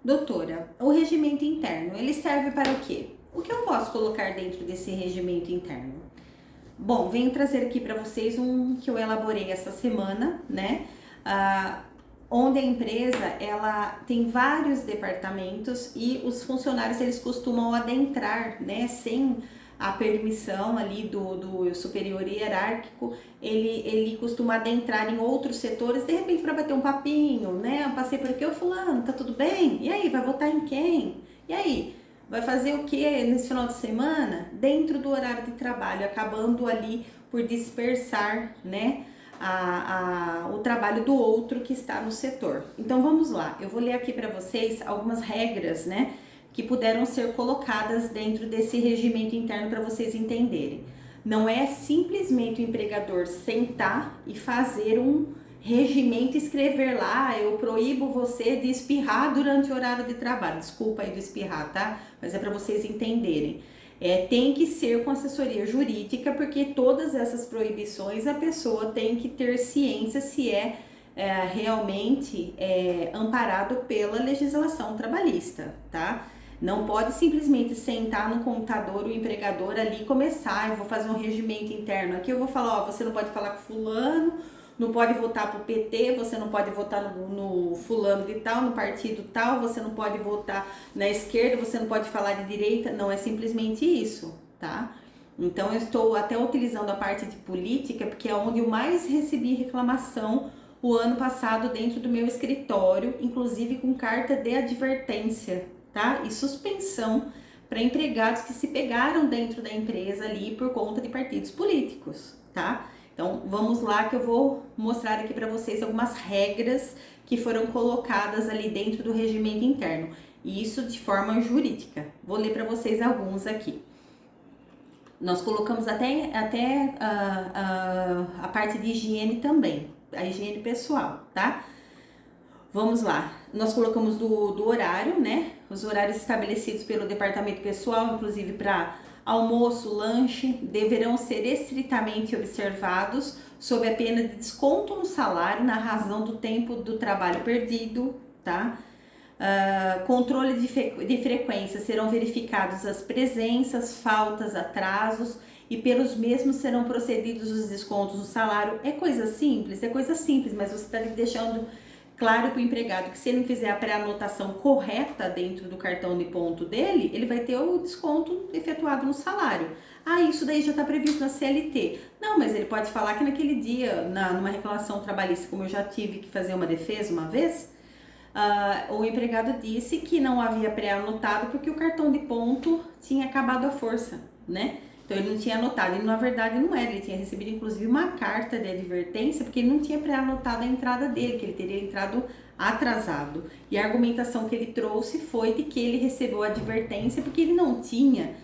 Doutora, o regimento interno, ele serve para o quê? O que eu posso colocar dentro desse regimento interno? Bom, venho trazer aqui para vocês um que eu elaborei essa semana, né? Onde a empresa, ela tem vários departamentos e os funcionários, eles costumam adentrar, né? Sem a permissão ali do superior hierárquico, ele costuma adentrar em outros setores, de repente para bater um papinho, né? Eu passei por aqui, ô fulano, tá tudo bem? E aí, vai votar em quem? E aí, vai fazer o que nesse final de semana? Dentro do horário de trabalho, acabando ali por dispersar, né? O trabalho do outro que está no setor. Então vamos lá, eu vou ler aqui para vocês algumas regras, né? Que puderam ser colocadas dentro desse regimento interno para vocês entenderem. Não é simplesmente o empregador sentar e fazer um regimento, escrever lá, eu proíbo você de espirrar durante o horário de trabalho. Desculpa aí do espirrar, tá? Mas é para vocês entenderem. Tem que ser com assessoria jurídica, porque todas essas proibições a pessoa tem que ter ciência se realmente amparado pela legislação trabalhista, tá? Não pode simplesmente sentar no computador o empregador ali e começar, eu vou fazer um regimento interno. Aqui eu vou falar, ó, você não pode falar com fulano, não pode votar pro PT, você não pode votar no fulano de tal, no partido tal, você não pode votar na esquerda, você não pode falar de direita, não é simplesmente isso, tá? Então eu estou até utilizando a parte de política, porque é onde eu mais recebi reclamação o ano passado dentro do meu escritório, inclusive com carta de advertência, tá? E suspensão para empregados que se pegaram dentro da empresa ali por conta de partidos políticos, tá? Então vamos lá que eu vou mostrar aqui para vocês algumas regras que foram colocadas ali dentro do regimento interno, e isso de forma jurídica. Vou ler para vocês alguns aqui. Nós colocamos até a parte de higiene também, a higiene pessoal, tá? Vamos lá, nós colocamos do horário, né? Os horários estabelecidos pelo departamento pessoal, inclusive para almoço, lanche, deverão ser estritamente observados sob a pena de desconto no salário na razão do tempo do trabalho perdido, tá? Controle de frequência, serão verificados as presenças, faltas, atrasos e pelos mesmos serão procedidos os descontos no salário. É coisa simples, mas você está deixando claro para o empregado que se ele não fizer a pré-anotação correta dentro do cartão de ponto dele, ele vai ter o desconto efetuado no salário. Isso daí já está previsto na CLT. Não, mas ele pode falar que naquele dia, numa reclamação trabalhista, como eu já tive que fazer uma defesa uma vez, o empregado disse que não havia pré-anotado porque o cartão de ponto tinha acabado a força, né? Então ele não tinha anotado, e na verdade não era, ele tinha recebido inclusive uma carta de advertência porque ele não tinha pré-anotado a entrada dele, que ele teria entrado atrasado. E a argumentação que ele trouxe foi de que ele recebeu a advertência porque ele não tinha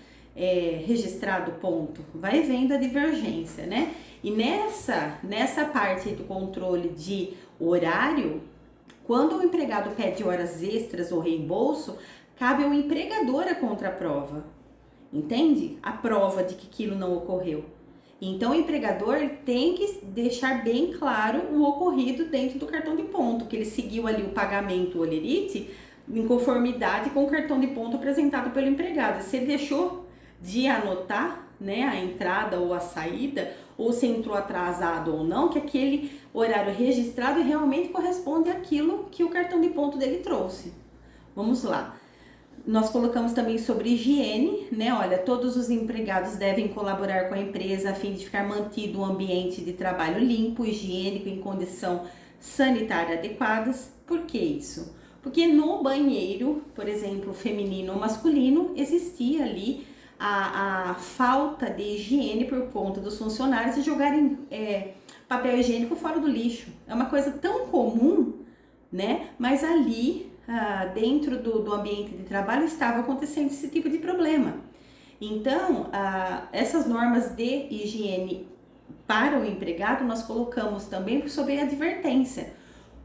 registrado ponto. Vai vendo a divergência, né? E nessa parte do controle de horário, quando o empregado pede horas extras ou reembolso, cabe ao empregador a contraprova. Entende? A prova de que aquilo não ocorreu. Então o empregador tem que deixar bem claro o ocorrido dentro do cartão de ponto, que ele seguiu ali o pagamento olerite em conformidade com o cartão de ponto apresentado pelo empregado. Se ele deixou de anotar, né, a entrada ou a saída, ou se entrou atrasado ou não, que aquele horário registrado realmente corresponde àquilo que o cartão de ponto dele trouxe. Vamos lá. Nós colocamos também sobre higiene, né? Olha, todos os empregados devem colaborar com a empresa a fim de ficar mantido um ambiente de trabalho limpo, higiênico, em condição sanitária adequadas. Por que isso? Porque no banheiro, por exemplo, feminino ou masculino, existia ali a falta de higiene por conta dos funcionários e jogarem papel higiênico fora do lixo. É uma coisa tão comum, né? Mas ali dentro do ambiente de trabalho estava acontecendo esse tipo de problema. Então, essas normas de higiene para o empregado nós colocamos também sob advertência,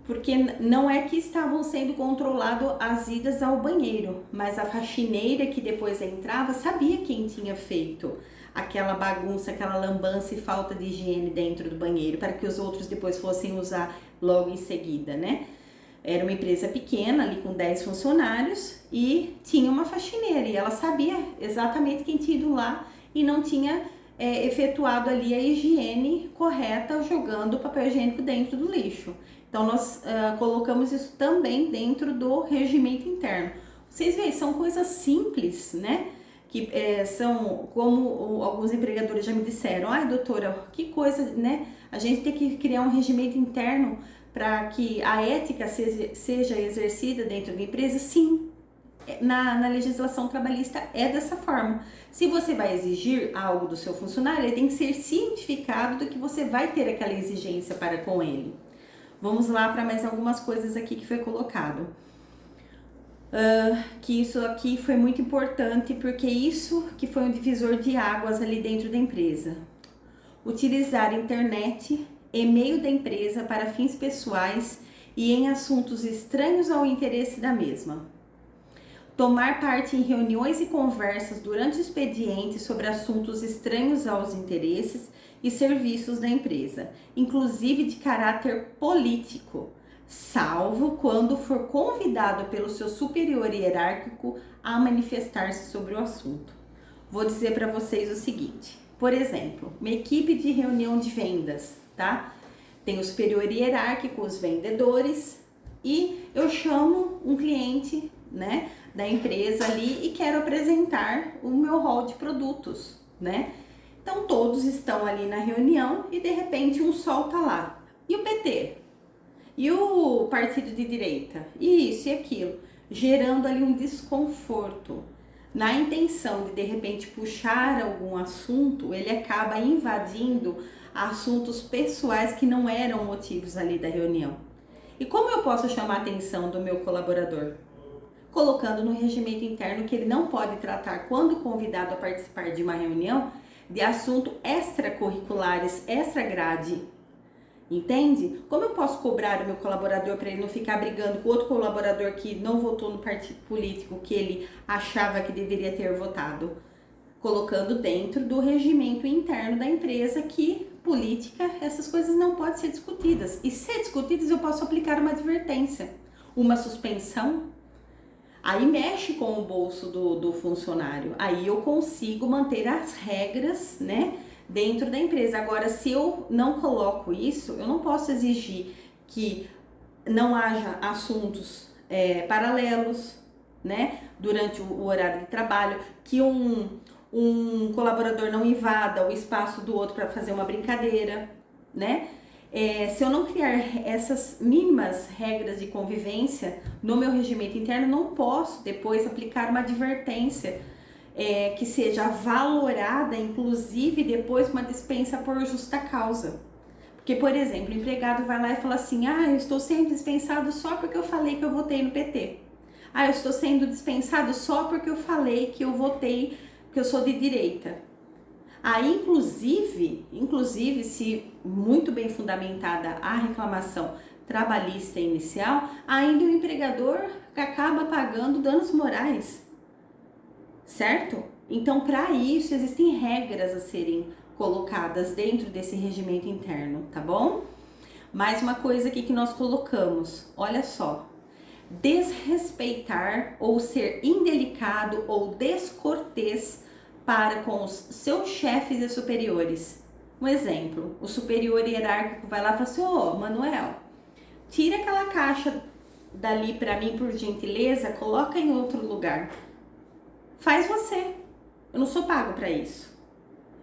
porque não é que estavam sendo controladas as idas ao banheiro, mas a faxineira que depois entrava sabia quem tinha feito aquela bagunça, aquela lambança e falta de higiene dentro do banheiro, para que os outros depois fossem usar logo em seguida, né? Era uma empresa pequena, ali com 10 funcionários, e tinha uma faxineira, e ela sabia exatamente quem tinha ido lá e não tinha efetuado ali a higiene correta, jogando o papel higiênico dentro do lixo. Então, nós colocamos isso também dentro do regimento interno. Vocês veem, são coisas simples, né? Que são, como alguns empregadores já me disseram, ai doutora, que coisa, né? A gente tem que criar um regimento interno para que a ética seja exercida dentro da empresa. Sim, na legislação trabalhista é dessa forma. Se você vai exigir algo do seu funcionário, ele tem que ser cientificado do que você vai ter aquela exigência para com ele. Vamos lá para mais algumas coisas aqui que foi colocado. Que isso aqui foi muito importante, porque isso que foi um divisor de águas ali dentro da empresa. Utilizar a internet, e-mail da empresa para fins pessoais e em assuntos estranhos ao interesse da mesma. Tomar parte em reuniões e conversas durante o expediente sobre assuntos estranhos aos interesses e serviços da empresa, inclusive de caráter político, salvo quando for convidado pelo seu superior hierárquico a manifestar-se sobre o assunto. Vou dizer para vocês o seguinte, por exemplo, uma equipe de reunião de vendas, tá? Tem o superior hierárquico, os vendedores, e eu chamo um cliente, né, da empresa ali e quero apresentar o meu hall de produtos, né? Então todos estão ali na reunião e de repente um solta lá. E o PT? E o partido de direita? E isso e aquilo, gerando ali um desconforto. Na intenção de repente puxar algum assunto, ele acaba invadindo assuntos pessoais que não eram motivos ali da reunião. E como eu posso chamar a atenção do meu colaborador? Colocando no regimento interno que ele não pode tratar, quando convidado a participar de uma reunião, de assuntos extracurriculares, extra grade. Entende? Como eu posso cobrar o meu colaborador para ele não ficar brigando com outro colaborador que não votou no partido político que ele achava que deveria ter votado? Colocando dentro do regimento interno da empresa que política, essas coisas não podem ser discutidas. E se discutidas, eu posso aplicar uma advertência, uma suspensão. Aí mexe com o bolso do funcionário. Aí eu consigo manter as regras, né, dentro da empresa. Agora, se eu não coloco isso, eu não posso exigir que não haja assuntos paralelos, né, durante o horário de trabalho, que um colaborador não invada o espaço do outro para fazer uma brincadeira, né? Se eu não criar essas mínimas regras de convivência no meu regimento interno, não posso depois aplicar uma advertência que seja valorada, inclusive depois uma dispensa por justa causa. Porque, por exemplo, o empregado vai lá e fala assim, eu estou sendo dispensado só porque eu falei que eu votei no PT. Eu estou sendo dispensado só porque eu falei que eu votei, que eu sou de direita. Aí, inclusive, se muito bem fundamentada a reclamação trabalhista inicial, ainda o empregador acaba pagando danos morais, certo? Então, para isso, existem regras a serem colocadas dentro desse regimento interno, tá bom? Mais uma coisa aqui que nós colocamos, olha só. Desrespeitar ou ser indelicado ou descortês para com os seus chefes e superiores. Um exemplo, o superior hierárquico vai lá e fala assim, Manuel, tira aquela caixa dali para mim por gentileza, coloca em outro lugar. Faz você, eu não sou pago para isso.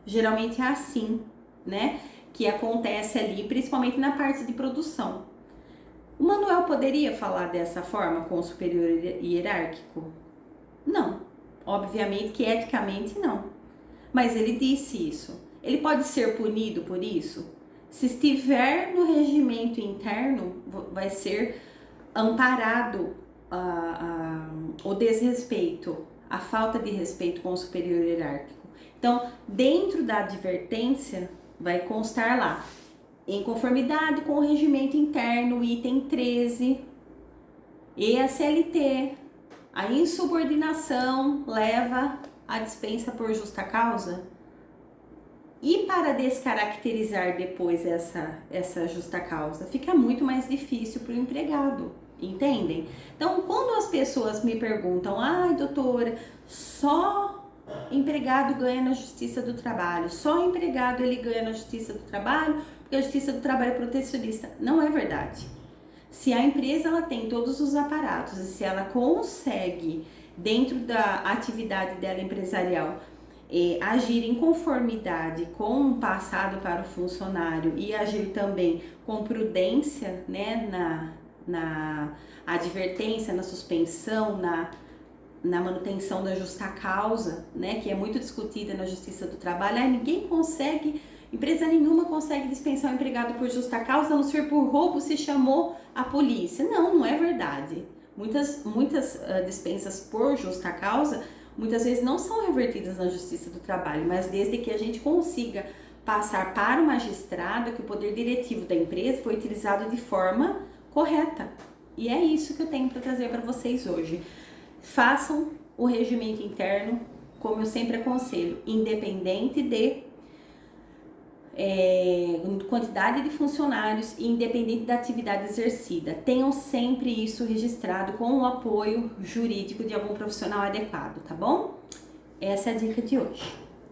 Geralmente é assim, né, que acontece ali, principalmente na parte de produção. O Manuel poderia falar dessa forma com o superior hierárquico? Não. Obviamente que eticamente não, mas ele disse isso. Ele pode ser punido por isso? Se estiver no regimento interno, vai ser amparado o desrespeito, a falta de respeito com o superior hierárquico. Então, dentro da advertência, vai constar lá, em conformidade com o regimento interno, item 13, e a CLT, a insubordinação leva à dispensa por justa causa? E para descaracterizar depois essa justa causa, fica muito mais difícil para o empregado. Entendem? Então, quando as pessoas me perguntam, ai, doutora, só empregado ganha na Justiça do Trabalho, só empregado ele ganha na Justiça do Trabalho, porque a Justiça do Trabalho é protecionista. Não é verdade. Se a empresa ela tem todos os aparatos e se ela consegue, dentro da atividade dela empresarial, agir em conformidade com o passado para o funcionário e agir também com prudência, né, na advertência, na suspensão, na manutenção da justa causa, né, que é muito discutida na Justiça do Trabalho. Ninguém consegue, empresa nenhuma consegue dispensar o empregado por justa causa, a não ser por roubo se chamou a polícia. Não é verdade. Muitas dispensas por justa causa, muitas vezes não são revertidas na Justiça do Trabalho, mas desde que a gente consiga passar para o magistrado que o poder diretivo da empresa foi utilizado de forma correta. E é isso que eu tenho para trazer para vocês hoje. Façam o regimento interno, como eu sempre aconselho, independente de quantidade de funcionários e independente da atividade exercida. Tenham sempre isso registrado com o apoio jurídico de algum profissional adequado, tá bom? Essa é a dica de hoje.